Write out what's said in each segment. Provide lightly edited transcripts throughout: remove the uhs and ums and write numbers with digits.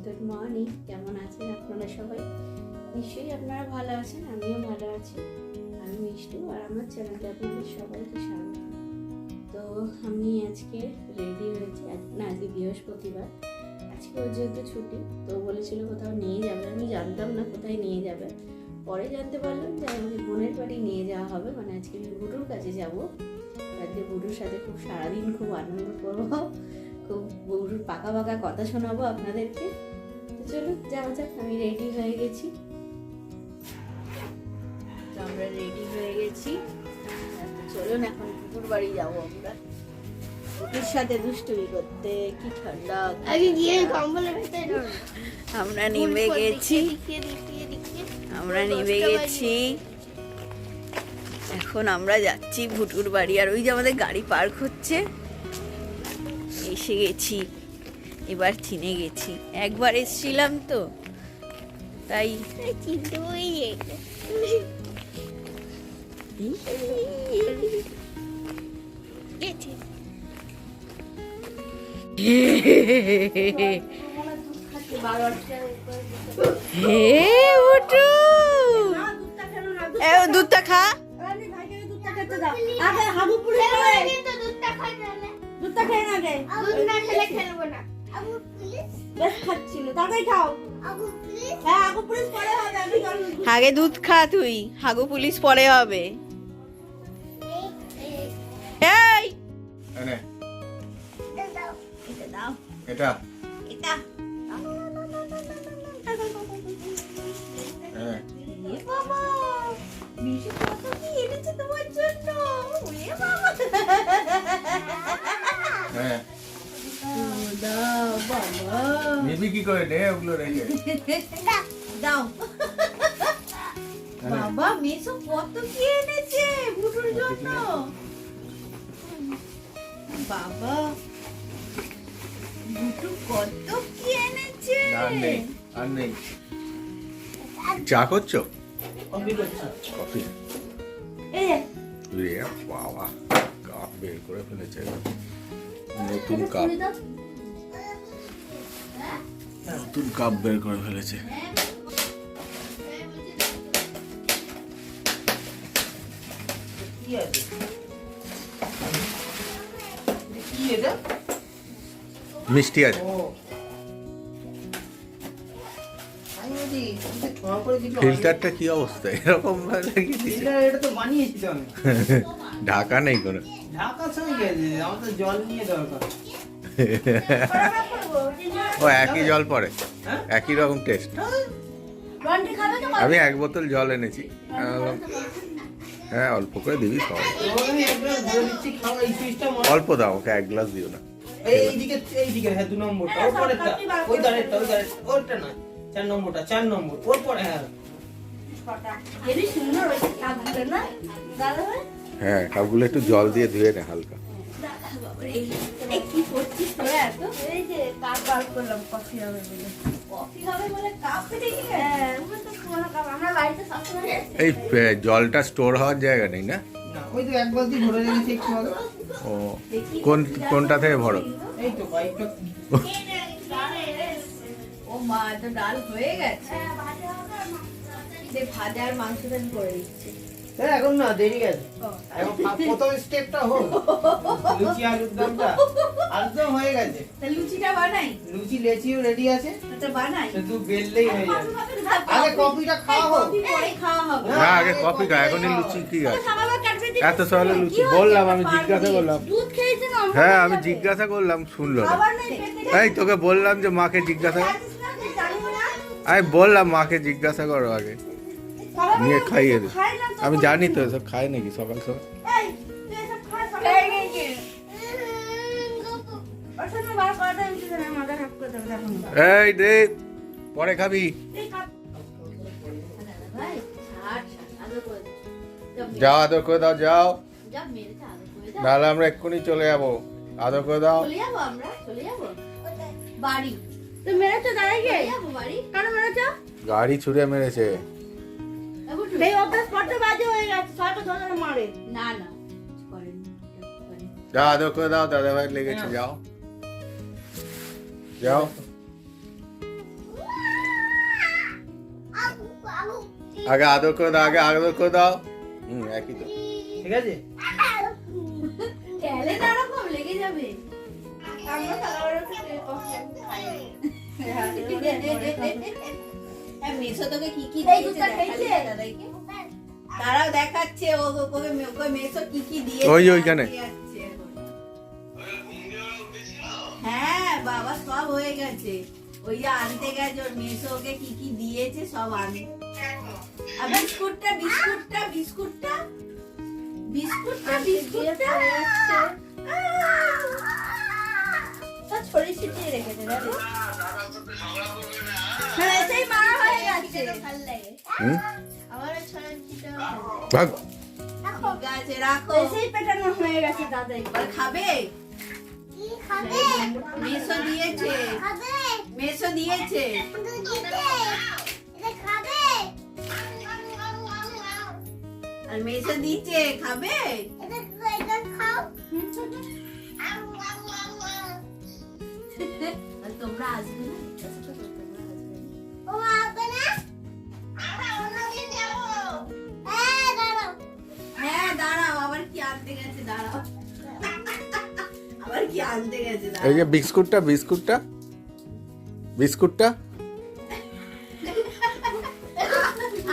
Good morning. কেমন আছেন আপনারা সবাই? নিশ্চয়ই আপনারা ভালো আছেন, আমিও ভালো আছি। আমি মিষ্টু, আর আমার চ্যানেলে আপনাদের সবাইকে স্বাগত। তো আমি আজকে রেডি হয়েছি। আজকে বৃহস্পতিবার, আজকে ওর যেহেতু ছুটি, তো বলেছিল কোথাও নিয়ে যাবে। আমি জানতাম না কোথায় নিয়ে যাবে, পরে জানতে পারলাম যে আমাদের বোনের বাড়ি নিয়ে যাওয়া হবে। মানে আজকে আমি বুড়ুর কাছে যাবো। আজকে বুড়ুর সাথে খুব সারাদিন খুব আনন্দ করবো, খুব বুড়ুর পাকা পাকা কথা শোনাবো আপনাদেরকে। তো চলুন যাওয়া যাক। আমি রেডি হয়ে গেছি, তো আমরা রেডি হয়ে গেছি। চলুন এখন বুড়ুর বাড়ি যাবো আমরা, বুড়ুর সাথে দুষ্টুমি করতে। কি ঠান্ডা, আগে গিয়ে কম্বলের ভিতরে আমরা নেমে গেছি, আমরা নেমে গেছি। এখন আমরা যাচ্ছি ভুটুর বাড়ি। আর ওই যে আমাদের গাড়ি পার্ক হচ্ছে, এসে গেছি। এবার চিনে গেছি, একবার এসছিলাম তো তাই। চিনতে বইয়ে গেছে। দুধটা খা। আগে দুধ খা তুই, হাগু পুলিশ পরে হবে। এই এটা এটা হ্যাঁ এ বাবা, মিশু কত কি এনেছে তোমার জন্য। এ বাবা, হ্যাঁ দাও বাবা, নিবি কি করে নে ওগুলো রেখে দাও বাবা। মিশু কত কি এনেছে বুটুর জন্য। বাবা, বুটু কত কি এনেছে। আর নেই আর নেই। চা করছো? কফি। রে বাবা, কাপ বের করে ফেলেছে, নতুন কাপ, নতুন কাপ বের করে ফেলেছে। মিষ্টি আছে। ফিল্টারটা কি অবস্থা, এরকম ভাবে লাগিয়ে দিয়েছে? এটা তো বানিয়েছি তো আমি। ঢাকা নেই কোনো। ঢাকা সঙ্গে গেছে, আমার তো জল নিয়ে দরকার। ও একই জল পড়ে, হ্যাঁ? একই রকম টেস্ট। আমি এক বোতল জল এনেছি। আমি বললাম, হ্যাঁ অল্প করে দিবি সব। আমি একবার ধরে দিচ্ছি, খাও এই সুইচটা মনে। অল্প দাও, ওকে এক গ্লাস দিও না। এইদিকে হ্যাঁ 2 নম্বরটা, ওর পরেরটা, ওই দাঁড়েরটা, ওরটা না, 4 নম্বরটা, 4 নম্বর, ওর পরে হ্যাঁ। হ্যাঁ কাপগুলো একটু জল দিয়ে ধুয়ে নে হালকা। কি করছিস তোরা এত? এই যে কাপ বার করলাম, কফি হবে বলে। কফি হবে বলে কাপ ফেটে গেছে। হ্যাঁ, ওগুলো তো পুরোনো কাপ, আমরা বাড়িতে সবসময়। এই জলটা স্টোর হওয়ার জায়গা নেই না? না, ওই তো এক বালতি ভরে রেখেছি একটু আগে। ও কোনটা থেকে ভরো? এই তো পাইপটা। ও মা, তো ডাল হয়ে গেছে। ভাজা আর মাংসটা আমি করে দিচ্ছি। হ্যাঁ এখন না, দেরি আছে। এখন প্রথম স্টেপটা হোক। লুচি আলুর দমটা একদম হয়ে গেছে। তা লুচিটা বানাই, লুচি লেচিও রেডি আছে, এটা বানাই। শুধু বেললেই হয়ে যাবে। আগে কফিটা খাওয়া হোক। কফি পরে খাওয়া হবে। না আগে কফি খা, এখনই লুচি কি আছে? সামান্য কাটবে দিন। এত সকালে লুচি বললাম, আমি জিজ্ঞাসা করলাম। দুধ খেয়েছে না? হ্যাঁ আমি জিজ্ঞাসা করলাম, শুনলো না। খাবার নেই পেটে। এই তোকে বললাম যে মাকে জিজ্ঞাসা, খাচ্ছিস না, তুই জানিস না? আমি বললাম মাকে জিজ্ঞাসা করো আগে, খাবার নিয়ে নেই, খাইয়ে দে। খাই না তো। আমি জানি তো এসব খায় নাকি সকাল সকাল। এই, তুই এসব খা, সকালে খেয়েছি। ওর সাথে বার করাটা উচিত না, মাথা খারাপ করে দেবে এখন। এই দে, পরে খাবি। এই কাপ। ভাই, ছাড়, আদর করে দে। যাও আদর করে দাও, যাও, যা মেরেছে, আদর করে দাও। নাহলে আমরা এক্ষুনি চলে যাবো। আদর করে দাও। চলে যাবো আমরা, চলে যাবো বাড়ি। তুমি মেরেছো দাঁড়াই গিয়ে? যাবো বাড়ি। কেন মেরেছো? গাড়ি ছুঁড়ে মেরেছে। এই অভ্যাস কত বাজে হয়ে গেছে, ছয়টা ধরে মারে। না না, কিছু করেনি। যাও আদর করে দাও, দাদা ভাই লেগেছে, যাও যাও। আগে আদর করে দাও, আগে আদর করে দাও। একই তো। ঠিক আছে খেলে না ওরকম লেগে যাবে। আমরা খাওয়ার মেসো তোকে কি কি দিয়েছে দাদাইকে? তারাও দেখাচ্ছে ওকে মেসো কি কি দিয়েছে। ওই ওইখানে। হ্যাঁ বাবা সব হয়ে গেছে, ওই যে আনতে গেছে ওর মেসো ওকে কি কি দিয়েছে সব আনতে। আর বিস্কুটটা বিস্কুটটা বিস্কুটটা বিস্কুটটা বিস্কুটটা ছড়িয়ে ছিটিয়ে রেখেছে দাদা। হ্যাঁ সেই মারা হয়ে গেছে, ভালো লাগে। আবার ছড়িয়ে ছিটিয়ে ভাগ। ঠিক আছে রাখো, সেই পেটানো হয়ে গেছে দাদা। এবার খাবে? মেসো দিয়েছে, মেসো দিয়েছে। আর মেসো দিয়েছে, খাবে? আর তোমরা আসবে না? তোমরা আসবে না? হ্যাঁ দাঁড়াও, আবার কি আনতে গেছে, দাঁড়াও আবার কি আনতে গেছে, এই যে বিস্কুটটা বিস্কুটটা বিস্কুটটা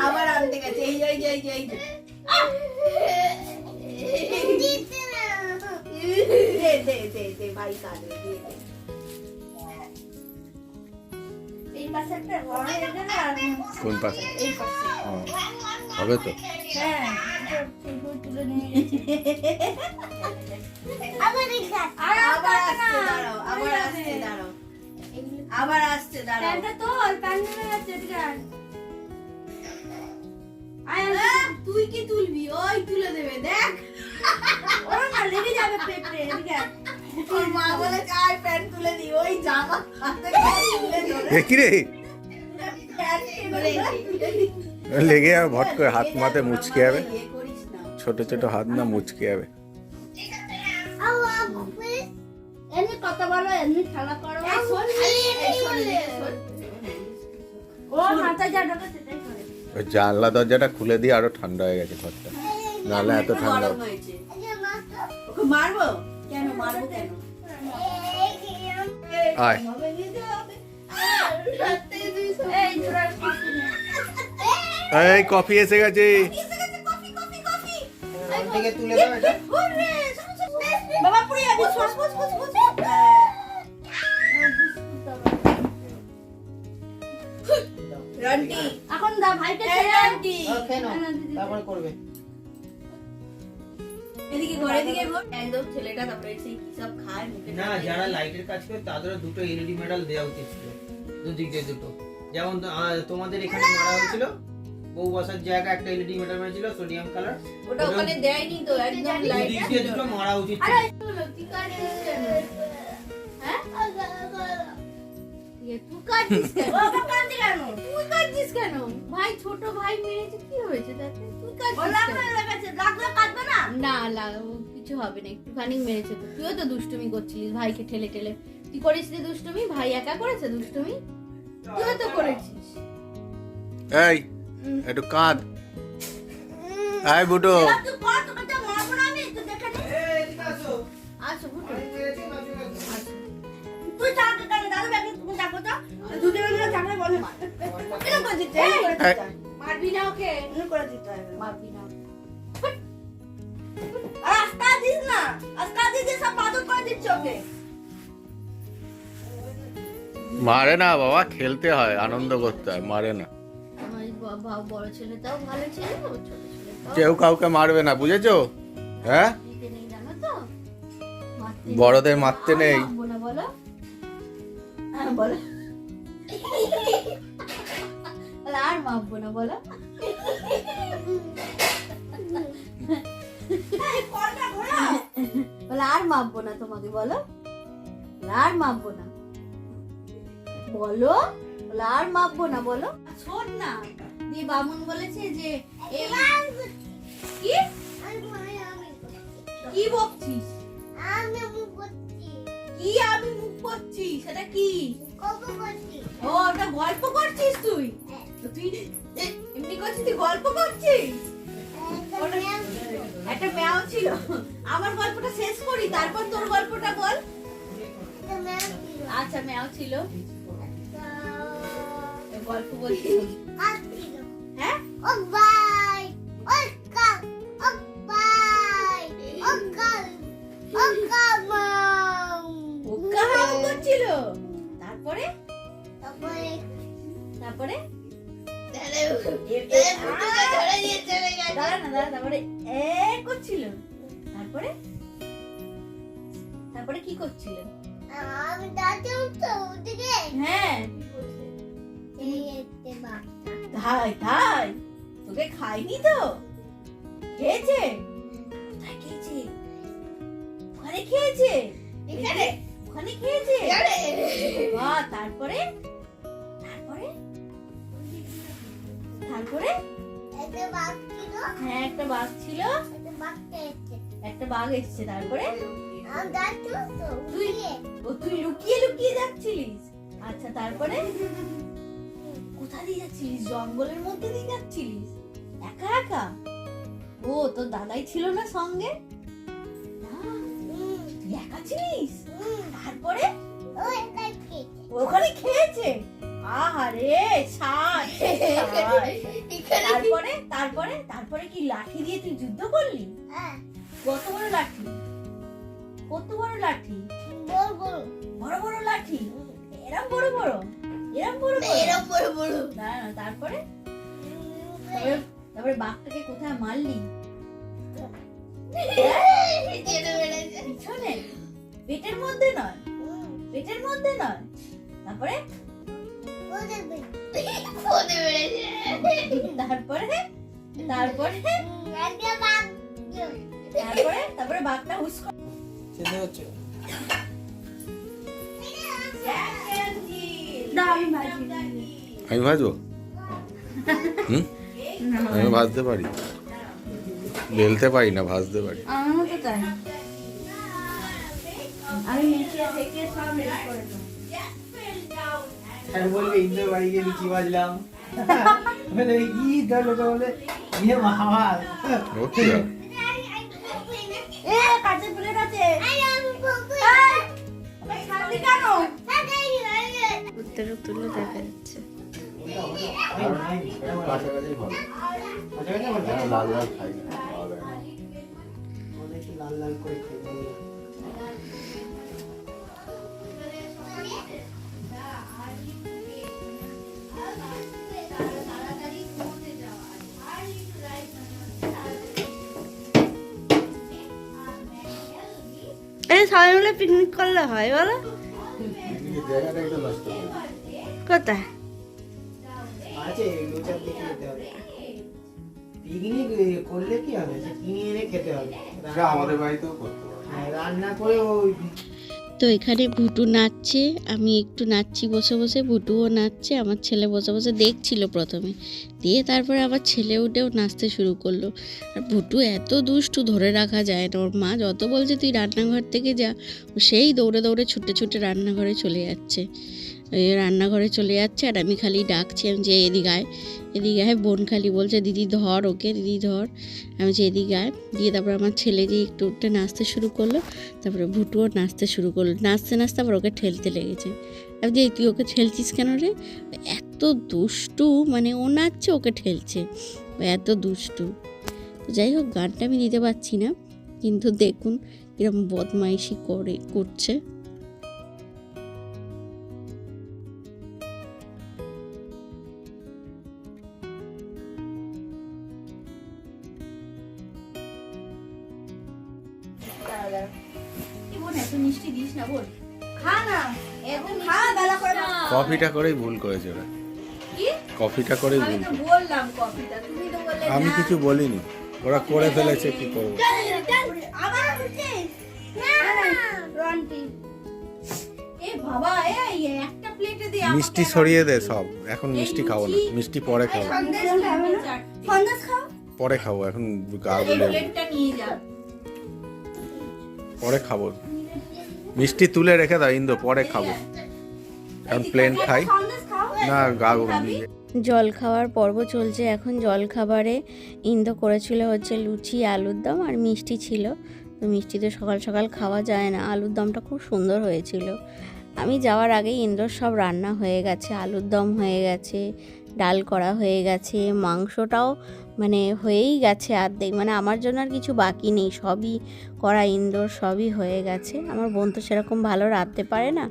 আবার আনতে গেছে। এই যে এই যে এই যে এই যে দে দে দে দে ভাই কাঁদে, দিয়ে দে। এই পাশে একটা বড় এটা না, কোন পাশে? এই পাশে। ও, হবে তো। হ্যাঁ তুলে নিয়ে গেছে। আবার আসছে, দাঁড়াও, আবার আসছে, দাঁড়াও, আবার আসছে, দাঁড়াও। তুই কি তুলবি? ওই তুলে দেবে, দেখ ওরা না লেগে যাবে পেটে। ওর মা বলে আয় প্যান্ট তুলে দি, ওই জামা হাতে তুলে ধরে এ কি রে, প্যান্ট ধরে লেগে যাবে ভট করে, হাত মাথে মুচকে যাবে, ইয়ে করিস না। ছোট ছোট হাত না মুচকে যাবে। এমনি কথা বলো, এমনি খেলা করো। এই শোন, এই শোন, এই শোন। ও মাথা যা ঢোকে সেটাই করে। ওই জানলা দরজাটা খুলে দিয়ে আরো ঠান্ডা হয়ে গেছে ঘরটা, নাহলে এত ঠান্ডা। গরম হয়েছে। ওকে মারবো কেন? মারবো কেন? আয় এই তোরা এই কফি এসে গেছে। Coffee coffee coffee. থেকে তুলে দাও এটা। বাবা পুরি আগে বস বস বস বস। রন্টি এখন দা ভাইকে এই রন্টি খেয়ে নাও, তারপরে করবে। এদিকে ঘরে দিকে ঘর একদম ছেলেটা তারপরে সেই কি সব খায় মুখে না, যারা লাইটের কাজ করে তাদেরও দুটো এলইডি মেডাল দেওয়া উচিত ছিল, দুদিক দিয়ে দুটো। যেমন তোমাদের এখানে মারা হয়েছিল, বউ বসার জায়গা একটা এলইডি মেডাল মেরেছিল সোডিয়াম কালার, ওটা ওখানে দেয়নি তো, একদম লাইট দুদিক দিয়ে দুটো মারা উচিত ছিল। তুই কাটিস কেন? হ্যাঁ তুই কাটিস কেন? বাবা কাঁদে কেন? তুই কাটিস কেন? ভাই ছোট ভাই মেরেছে, কি হয়েছে তাতে? তুই কাটিস কেন? লাগলে কাটবে না? না কিছু হবে না, একটুখানি মেরেছে তো। তুইও তো দুষ্টুমি করছিলিস ভাইকে ঠেলে ঠেলে। তুই করিস নি দুষ্টুমি? ভাই একা করেছে দুষ্টুমি? তুইও তো করেছিস। এই একটু কাঁদ। আয় বুটো। এবার তুই কর, তোকে তো মারবো না আমি, তুই দেখে নে। এদিকে আসো। আসো বুটো। আমি মেরেছি, মাঝে মাঝে। তুই চাকে কেন? দাদু ব্যাগে তুমি চাকো তো। দুধে বেলা চাকলে বলে মার। কেন করে দিতে? মারবি না ওকে। এমনি করে দিতে হবে। মারবি না। আর আস্তা দিস না। আস্তা দিস সব বাদর করে দিচ্ছ ওকে। মারে না বাবা, খেলতে হয়, আনন্দ করতে হয়, মারে না। আমার বড় ছেলেটাও ভালো ছেলে, ছোট ছেলেটাও কেউ কাউকে মারবে না, বুঝেছো? হ্যাঁ, দিতে নেই জানো তো। মারতে বড়দের মারতে নেই। মারবো না বলো। হ্যাঁ বলো। বলো, আর মারবো না বলো। বলো আর মারবো না তোমাকে, বলো আর মারবো না বলো। বলো আর মারবো না বলো। শোন না, দিয়ে বামুন বলেছে যে এই কি কি বকছিস? কি আমি মুখ করছি? সেটা কি? ও ওটা গল্প করছিস তুই? তো তুই এমনি করছিস? তুই গল্প করছিস? একটা ম্যাও ছিল। আমার গল্পটা শেষ করি, তারপর তোর গল্পটা বল। আচ্ছা, ম্যাও ছিল, গল্প বলছি। হ্যাঁ, করছিল। তারপরে তারপরে তারপরে করছিল। তারপরে তারপরে কি করছিল? হ্যাঁ, তাই তাই, তোকে খাইনি তো? খেয়েছে? কোথায় খেয়েছে? ওখানে খেয়েছে? ওখানে খেয়েছে? বাহ, তারপরে তারপরে তারপরে হ্যাঁ, একটা বাঘ ছিল, একটা বাঘ এসছে। তারপরে তুই লুকিয়ে লুকিয়ে যাচ্ছিলিস? আচ্ছা, তারপরে কোথা দিয়ে যাচ্ছিলিস? জঙ্গলের মধ্যে দিয়ে যাচ্ছিলিস একা একা? ও, তোর দাদাই ছিল না সঙ্গে? তুই একা ছিলিস? তারপরে ওখানে খেয়েছে? আহারে, ছাড়। তারপরে তারপরে তারপরে কি লাঠি দিয়ে তুই যুদ্ধ করলি? কত বড় লাঠি? কত বড় লাঠি? বড় বড় লাঠি? এরম বড় বড়? এরম বড় বড়? না, তারপরে তারপরে বাঘটাকে কোথায় মারলি? পিছনে? পেটের মধ্যে নয়? পেটের মধ্যে নয়? তারপরে তারপরে তারপরে তারপরে তারপরে বাঘটা হুস করে সেটা হচ্ছে আমি ভাজবো? আমি ভাজতে পারি, বেলতে পারি না, ভাজতে পারি। আমার তো তাই, আমি নিচে থেকে সব রেডি করে দেবো। আর বলবে ইন্দ্র বাড়ি গিয়ে লুচি বাজলাম, মানে কি ধরলো তো বলে ইয়ে বাবা ওকে, কাঁচের প্লেট আছে। উত্তর তুলে দেখা যাচ্ছে। লাল লাল খাই। লাল লাল করে খেয়ে সবাই মিলে পিকনিক করলে হয় বলো? জায়গাটা একটু নষ্ট করে কোথায়? আছে ওইটার দিকে যেতে হবে। পিকনিক করলে কি হবে, সে কিনে এনে খেতে হবে। আমাদের বাড়িতেও করতে পারে। হ্যাঁ, রান্না করে ওই তো এখানে ভুটু নাচছে, আমি একটু নাচছি বসে বসে, ভুটুও নাচছে। আমার ছেলে বসে বসে দেখছিল প্রথমে, দিয়ে তারপরে আমার ছেলে উঠেও নাচতে শুরু করলো। আর ভুটু এত দুষ্টু, ধরে রাখা যায় না। ওর মা যত বলছে তুই রান্নাঘর থেকে যা, ও সেই দৌড়ে দৌড়ে ছুটে ছুটে রান্নাঘরে চলে যাচ্ছে। রান্নাঘরে চলে যাচ্ছে, আর আমি খালি ডাকছি, আমি যে এদিকে আয়, এদিকে আয়। বোন খালি বলছে দিদি ধর ওকে, দিদি ধর। আমি যে এদিকে আয়। দিয়ে তারপর আমার ছেলে যে একটু উঠে নাচতে শুরু করলো, তারপরে ভুটুও নাচতে শুরু করলো। নাচতে নাচতে আবার ওকে ঠেলতে লেগেছে। আমি যে তুই ওকে ঠেলছিস কেন রে? এত দুষ্টু, মানে ও নাচছে ওকে ঠেলছে, এত দুষ্টু। তো যাই হোক, গানটা আমি দিতে পারছি না, কিন্তু দেখুন এরকম বদমাইশি করছে। মিষ্টি দিস না, বল খা না, এখন খা, বেলা করে কফিটা করেই ভুল করেছে ওরা। কি কফিটা করেই আমি ভুল তো করেছে। বললাম কফিটা, তুমি তো বললে আমি না। কিছু বলিনি, ওরা করে ফেলেছে, কি করবো। আবার উঠছিস না রন্টি? এ বাবা, এই একটা প্লেটে দিয়ে মিষ্টি সরিয়ে দে সব, এখন মিষ্টি খাবো না, মিষ্টি পরে খাবো, সন্দেশ খাও, পরে খাবো, এখন গা এই গুলে প্লেটটা নিয়ে যা। পরে খাবো। মিষ্টি তুলে রেখে দাও ইন্দো, পরে খাবো, এখন প্লেন খাই সন্দেশ খাও। না, গা গুলে জল খাওয়ার পর্ব চলছে এখন। জল খাবারে ইন্দো করেছিল হচ্ছে লুচি, আলুর দম আর মিষ্টি ছিল। তো মিষ্টি তো সকাল সকাল খাওয়া যায় না, আলুর দমটা খুব সুন্দর হয়েছিল। আমি যাওয়ার আগেই ইন্দ্রর সব রান্না হয়ে গেছে, আলুর দম হয়ে গেছে, ডাল করা হয়ে গেছে, মাংসটাও মানে হয়েই গেছে অর্ধেক, মানে আমার জন্য আর কিছু বাকি নেই, সবই করা ইন্দ্রর, সবই হয়ে গেছে। আমার বোন তো সেরকম ভালো রাঁধতে পারে না,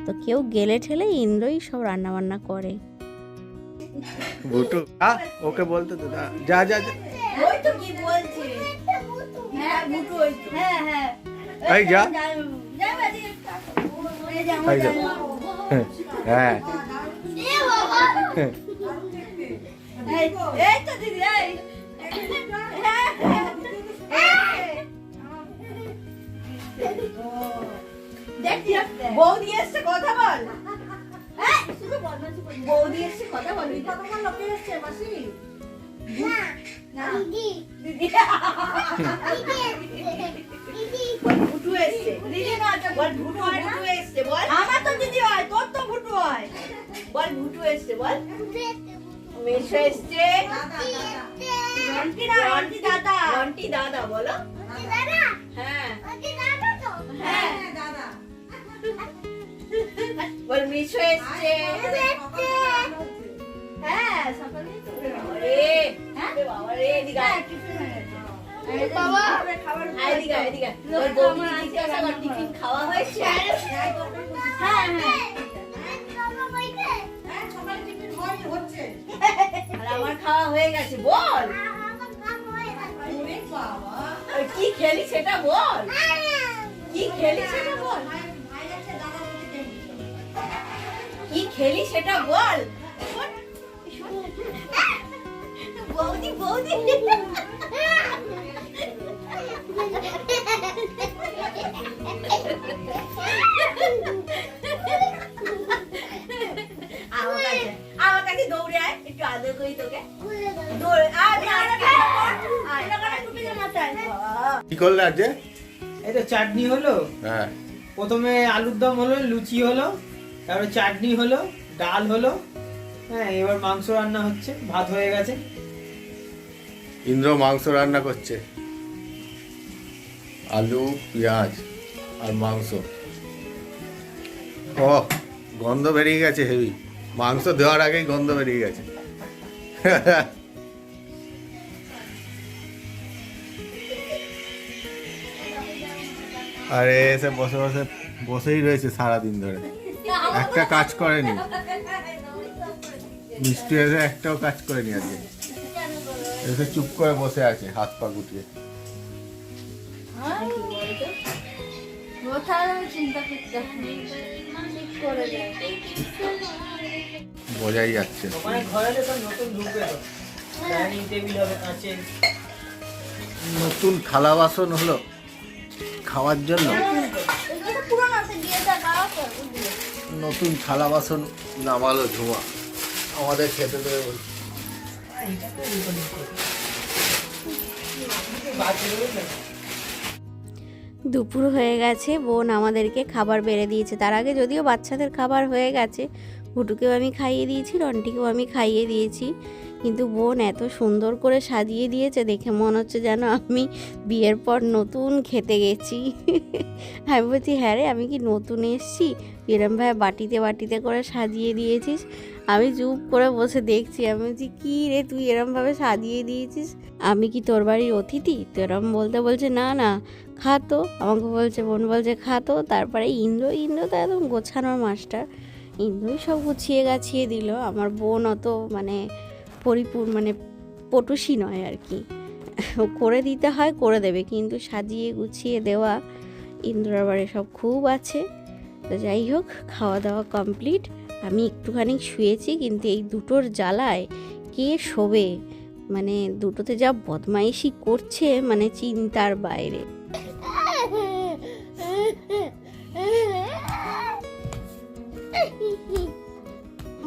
তো কেউ গেলে ঠেলে ইন্দ্রই সব রান্নাবান্না করে। বুটু ওকে বলতে তো যা যা যা ওই তো কি বলছে, হ্যাঁ বুটু ওই তো, হ্যাঁ হ্যাঁ এই যা যা বাজি এই যা এই যা হ্যাঁ এই তো দিদি এই দেখি বৌদি এসছে কথা বল, বৌদি এসছে কথা বলবি, কথা বল, লোকে এসছে মাসি দিদি ভুটু এসছে, দিদি না বল ভুটু, ভুটু এসছে বল, আমার তো দিদি হয়, তোর তো ভুটু হয়, বল ভুটু এসছে বল, মেশো এসছে, রন্টি না রন্টি দাদা, রন্টি দাদা বলো, হ্যাঁ হ্যাঁ দাদা বল, মিশো এসছে, হ্যাঁ সকালে তো রে, হ্যাঁ বাবা রে এদিকে বাবা খাবার এদিকে এদিকে তোর বৌদি জিজ্ঞাসা কর টিফিন খাওয়া হয়েছে, হ্যাঁ হ্যাঁ সকালে টিফিন হচ্ছে আর আমার খাওয়া হয়ে গেছে, বল ওরে বাবা কি খেলি সেটা বল, কি খেলি সেটা বল, কি খেলি সেটা বল, বৌদি বৌদি আমার কাছে দৌড়ে আয়, একটু আদর করি তোকে, দৌড়ে কি করলে আজ? এই তো চাটনি হলো, হ্যাঁ প্রথমে আলুর দম হলো, লুচি হলো, তারপরে চাটনি হলো, ডাল হলো, হ্যাঁ এবার মাংস রান্না হচ্ছে, ভাত হয়ে গেছে। ইন্দ্র মাংস রান্না করছে, আলু পেঁয়াজ আর মাংস। ও গন্ধ বেরিয়ে গেছে হেভি, মাংস দেওয়ার আগেই গন্ধ বেরিয়ে গেছে। আরে এসে বসে বসে বসেই রয়েছে সারাদিন ধরে, একটা কাজ করেনি। মিষ্টি এসে একটাও কাজ করেনি আজকে, এসে চুপ করে বসে আছে হাত পা গুটিয়ে। চিন্তা করতে বোঝাই যাচ্ছে। ওখানে ঘরে তো সব নতুন ঢুকবে, তো ডাইনিং টেবিল হবে কাছে, নতুন থালা বাসন হলো খাওয়ার জন্য, নতুন থালা বাসন নামালো ঝুমা, আমাদের খেতে দেবে বলছে। দুপুর হয়ে গেছে, বোন আমাদেরকে খাবার বেড়ে দিয়েছে। তার আগে যদিও বাচ্চাদের খাবার হয়ে গেছে, ভুটুকেও আমি খাইয়ে দিয়েছি, রন্টিকেও আমি খাইয়ে দিয়েছি, কিন্তু বোন এত সুন্দর করে সাজিয়ে দিয়েছে, দেখে মনে হচ্ছে যেন আমি বিয়ের পর নতুন খেতে গেছি। আমি বলছি হ্যাঁ রে, আমি কি নতুন এসছি, এরম ভাই বাটিতে বাটিতে করে সাজিয়ে দিয়েছিস। আমি চুপ করে বসে দেখছি, আমি বলছি কী রে তুই এরমভাবে সাজিয়ে দিয়েছিস, আমি কি তোর বাড়ির অতিথি? তো এরম বলছে না না খা তো, আমাকে বলছে, বোন বলছে খা তো। তারপরে ইন্দ্র তো একদম গোছানোর মাস্টার, ইন্দ্রই সব গুছিয়ে গাছিয়ে দিল। আমার বোন অত মানে মানে পটুসি নয় আর কি, করে দিতে হয় করে দেবে, কিন্তু সাজিয়ে গুছিয়ে দেওয়া ইন্দ্রর বাড়ি সব খুব আছে। তো যাই হোক, খাওয়া দাওয়া কমপ্লিট, আমি একটুখানি শুয়েছি, কিন্তু এই দুটোর জ্বালায় কে শোবে, মানে দুটোতে যা বদমাইশি করছে মানে চিন্তার বাইরে।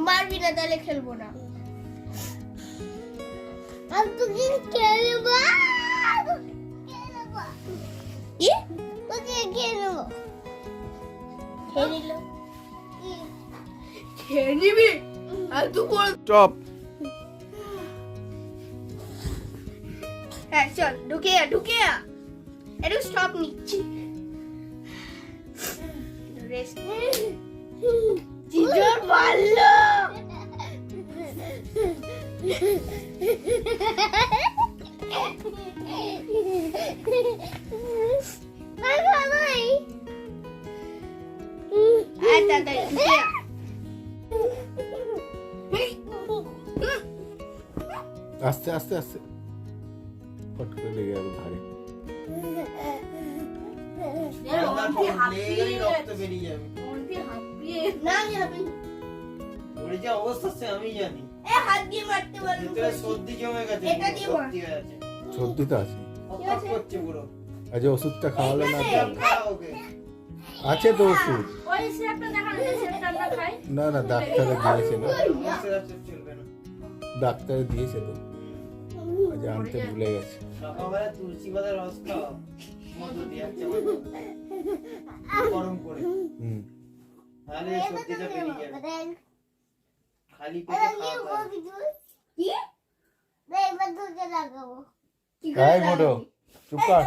মারবি না তাহলে খেলবো না, আমি তো খেলবো, কি ওকে খেলবো, খেয়ে নিবি আর তুই চপ হ্যাঁ চল ঢুকে যা একটু স্টপ নিচ্ছি রেস্ট জিজোর ভালো আস্তে আস্তে আস্তে ফট করে লেগে যাবে ঘাড়ে। লেগেই রক্ত বেরিয়ে যাবে। ওর যে অবস্থা সে আমি জানি। ভিতরে সর্দি জমে গেছে, ভর্তি হয়ে আছে। সর্দি তো আছে, অপরাধ করছে পুরো। আজ ওষুধটা খাওয়ালে না তো? খাও ওকে। আছে তো ওষুধ। ওই সিরাপটা দেখানো যে সিরাপটা আমরা খাই না না, ডাক্তারে দিয়েছে না, আমার সিরাপ চলবে না। ডাক্তারে দিয়েছে তো, আজ আনতে ভুলে গেছে। সকালবেলা তুলসী পাতার রস খাও, মধু দিয়ে এক চামচ গরম করে, হুম। তাহলে সর্দিটা বেরিয়ে যাবে। খালি পেটে খাওয়া কি এই মোটো চুপ কর।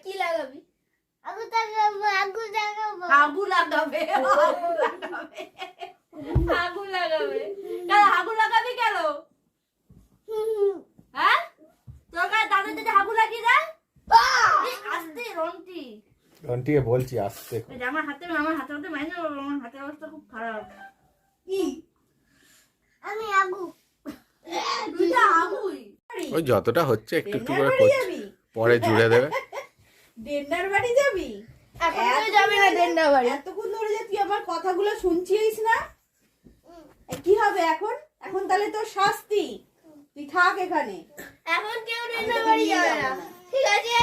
কি লাগাবি আগু লাগাবে আগু লাগাবে আগু লাগাবি কেন হ্যাঁ তোর কাছে দাদা যদি আগু লাগিয়ে দেয় আস্তে রন্টি রন্টিকে বলছি আসতে। আমার হাতে মধ্যে মাইনে আমার হাতের অবস্থা খুব খারাপ আমি আগু তুই তো আগুই ওই যতটা হচ্ছে একটু একটু করে করছে, পরে জুড়ে দেবে। ডেন্ডার বাড়ি যাবি? এখন তুই যাবি না দেন্ডা বাড়ি এতক্ষণ ধরে যে তুই আমার কথাগুলো শুনছিস না, কি হবে এখন? এখন তাহলে তোর শাস্তি, তুই থাক এখানে। এখন কেউ দেন্ডা বাড়ি যাবে না ঠিক আছে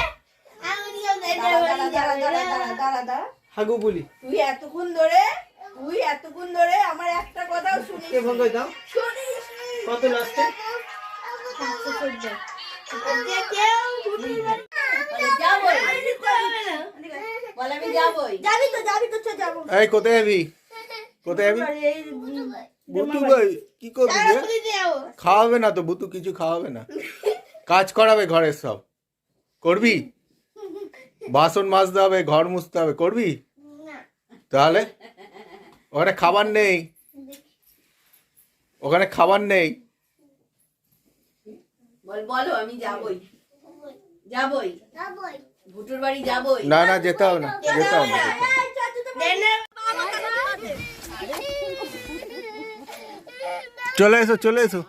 এখন কেউ দেন্ডা বাড়ি যাবে না দাঁড়া হাগু বলি। তুই এতক্ষণ ধরে আমার একটা কথাও শুনিস কে ফোন করে দাও? শুনিস কত লাস্টে? যে কেউ ভুটির বাড়ি যাবোই, বল আমি যাবোই। যাবি তো চ যাবো। এই কোথায় যাবি? কোথায় যাবি? বুতু ভাই কি করবি রে? খাওয়াবে না তো বুতু, কিছু খাওয়াবে না, কাজ করাবে ঘরের সব করবি, বাসন মাজতে হবে, ঘর মুছতে হবে, করবি? তাহলে ওখানে খাবার নেই, ওখানে খাবার নেই। বলো আমি যাবোই ভুটুর বাড়ি যাবোই। না না, যেতে হবে না, যেতে হবে না। চলে এসো চলে এসো।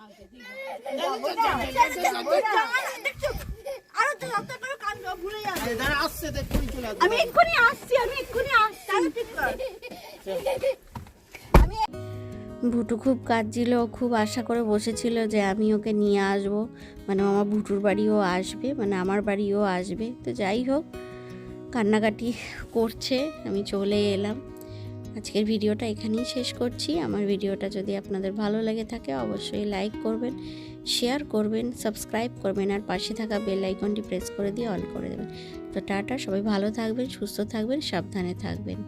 দাঁড়া আসছে তো, এক্ষুনি চলে আসবে। আমি এক্ষুনি আসছি ভুটু খুব কাঁদছিল, খুব আশা করে বসেছিল যে আমি ওকে নিয়ে আসবো, মানে আমার ভুটুর বাড়িও আসবে, মানে আমার বাড়িও আসবে। তো যাই হোক কান্নাকাটি করছে, আমি চলে এলাম। আজকের ভিডিওটা এখানেই শেষ করছি। আমার ভিডিওটা যদি আপনাদের ভালো লেগে থাকে অবশ্যই লাইক করবেন, শেয়ার করবেন, সাবস্ক্রাইব করবেন, আর পাশে থাকা বেল আইকনটি প্রেস করে দিয়ে অল করে দেবেন। তো টাটা, সবাই ভালো থাকবেন, সুস্থ থাকবেন, সাবধানে থাকবেন।